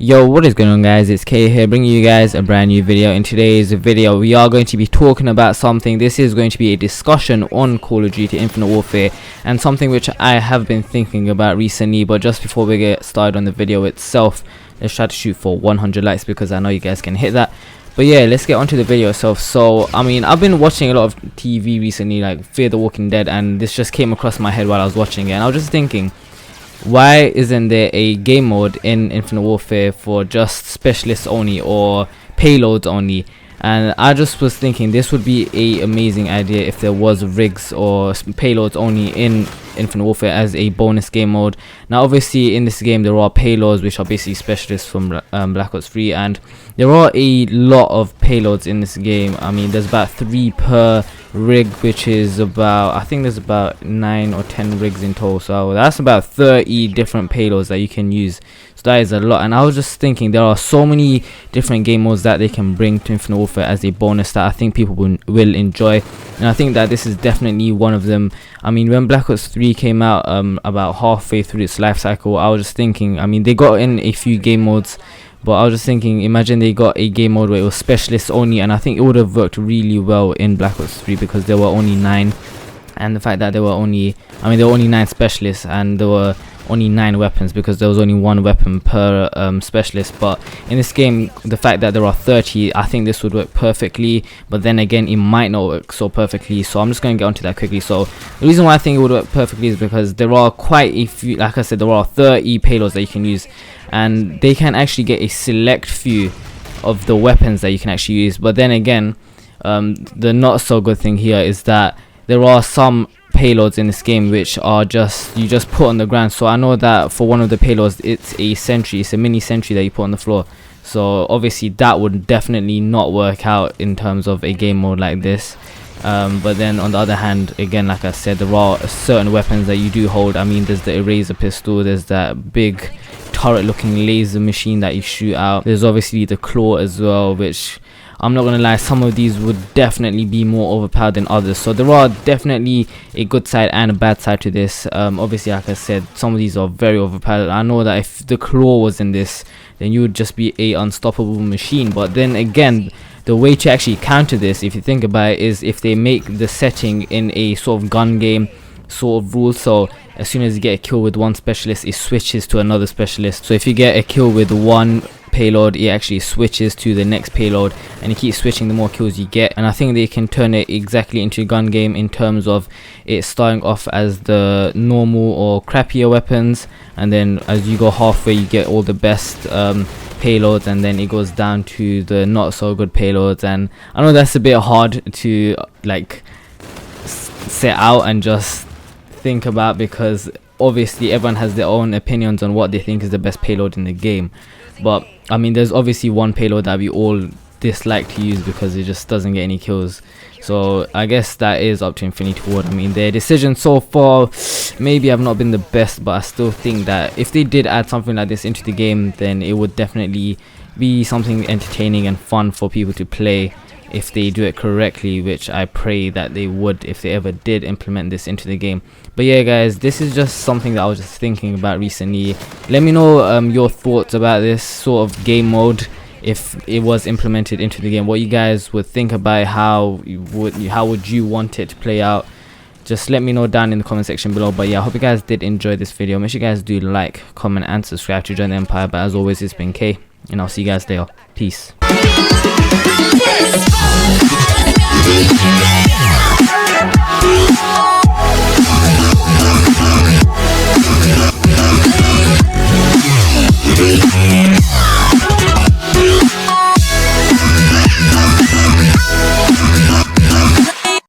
Yo, what is going on, guys? It's K here, bringing you guys a brand new video. In today's video we are going to be talking about something. This is going to be a discussion on Call of Duty Infinite Warfare, and something which I have been thinking about recently. But just before we get started on the video itself, let's try to shoot for 100 likes, because I know you guys can hit that. But yeah, let's get onto the video itself. So I mean, I've been watching a lot of TV recently, like Fear the Walking Dead, and this just came across my head while I was watching it, and I was just thinking, why isn't there a game mode in Infinite Warfare for just specialists only or payloads only? And I just was thinking this would be a amazing idea if there was rigs or payloads only in Infinite Warfare as a bonus game mode. Now obviously in this game there are payloads which are basically specialists from Black Ops 3, and there are a lot of payloads in this game. I mean, there's about 3 per rig, which is about, I think there's about 9 or 10 rigs in total, so that's about 30 different payloads that you can use. So that is a lot, and I was just thinking there are so many different game modes that they can bring to Infinite Warfare as a bonus that I think people will enjoy, and I think that this is definitely one of them. I mean, when Black Ops 3 came out, about halfway through its life cycle, I was just thinking, I mean, they got in a few game modes, but I was just thinking, imagine they got a game mode where it was specialists only, and I think it would have worked really well in Black Ops 3 because there were only 9, and the fact that there were only, I mean, there were only 9 specialists and there were only 9 weapons because there was only 1 weapon per specialist. But in this game, the fact that there are 30, I think this would work perfectly, but then again it might not work so perfectly, so I'm just going to get onto that quickly. So the reason why I think it would work perfectly is because there are quite a few, like I said, there are 30 payloads that you can use, and they can actually get a select few of the weapons that you can actually use. But then again, the not so good thing here is that there are some payloads in this game which are just, you just put on the ground. So I know that for one of the payloads, it's a sentry, it's a mini sentry that you put on the floor, so obviously that would definitely not work out in terms of a game mode like this. But then on the other hand, again, like I said, there are certain weapons that you do hold. I mean, there's the eraser pistol, there's that big turret looking laser machine that you shoot out, there's obviously the claw as well, which I'm not gonna lie, some of these would definitely be more overpowered than others. So there are definitely a good side and a bad side to this. Obviously, like I said, some of these are very overpowered. I know that if the claw was in this, then you would just be a unstoppable machine. But then again, the way to actually counter this, if you think about it, is if they make the setting in a sort of gun game sort of rule. So as soon as you get a kill with one specialist, it switches to another specialist. So if you get a kill with one payload, it actually switches to the next payload, and you keep switching the more kills you get. And I think they can turn it exactly into a gun game in terms of it starting off as the normal or crappier weapons, and then as you go halfway you get all the best payloads, and then it goes down to the not so good payloads. And I know that's a bit hard to like set out and just think about, because obviously everyone has their own opinions on what they think is the best payload in the game. But I mean, there's obviously one payload that we all dislike to use because it just doesn't get any kills. So I guess that is up to Infinity Ward. I mean, their decisions so far maybe have not been the best, but I still think that if they did add something like this into the game, then it would definitely be something entertaining and fun for people to play if they do it correctly, which I pray that they would if they ever did implement this into the game. But yeah, guys, this is just something that I was just thinking about recently. Let me know your thoughts about this sort of game mode if it was implemented into the game, what you guys would think about it, how would you want it to play out. Just let me know down in the comment section below. But yeah, I hope you guys did enjoy this video. Make sure you guys do like, comment and subscribe to join the Empire. But as always, it's been K, and I'll see you guys later. Peace.